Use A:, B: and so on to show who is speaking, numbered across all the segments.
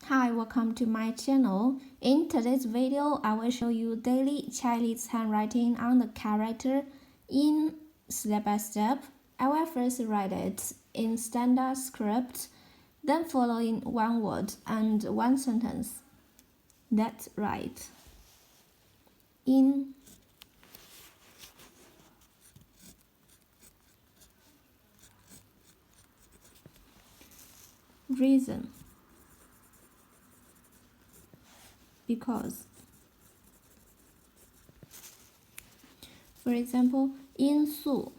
A: Hi, welcome to my channel. In today's video, I will show you daily Chinese handwriting on the character in step by step. I will first write it in standard script, then follow in one word and one sentence. That's right. In reason, because. For example, 因素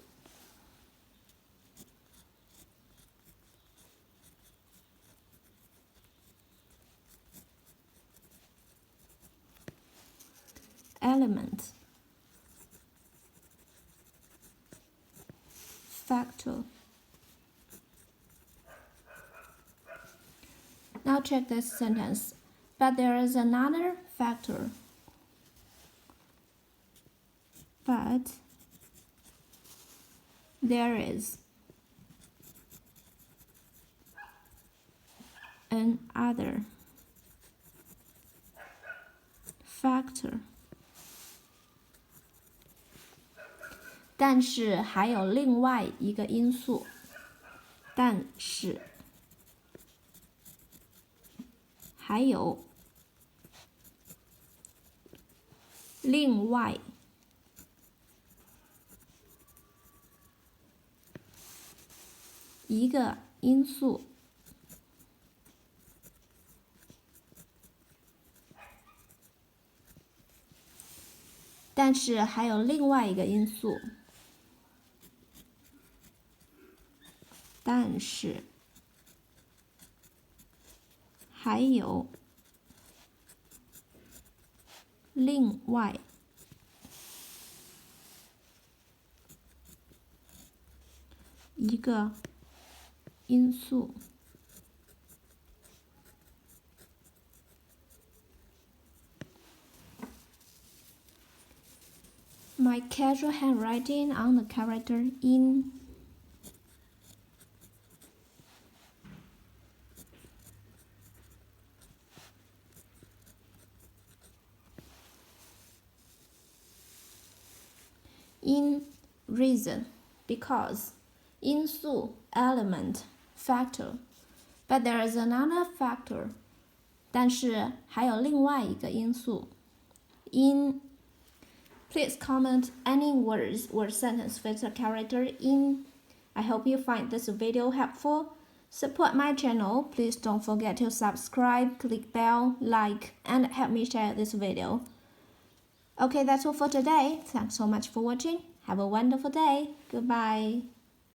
A: element, factor. Now check this sentence. But there is another factor. But there is another factor. 但是还有另外一个因素。但是还有另外一个因素。但是还有另外一个因素。但是还有另外一个因素。My casual handwriting on the character in reason, because, 因素 element, factor. But there is another factor. 但是还有另外一个因素。in. Please comment any words or sentence with the character in. I hope you find this video helpful. Support my channel. Please don't forget to subscribe, click bell, like, and help me share this video. Okay, that's all for today. Thanks so much for watching. Have a wonderful day. Goodbye.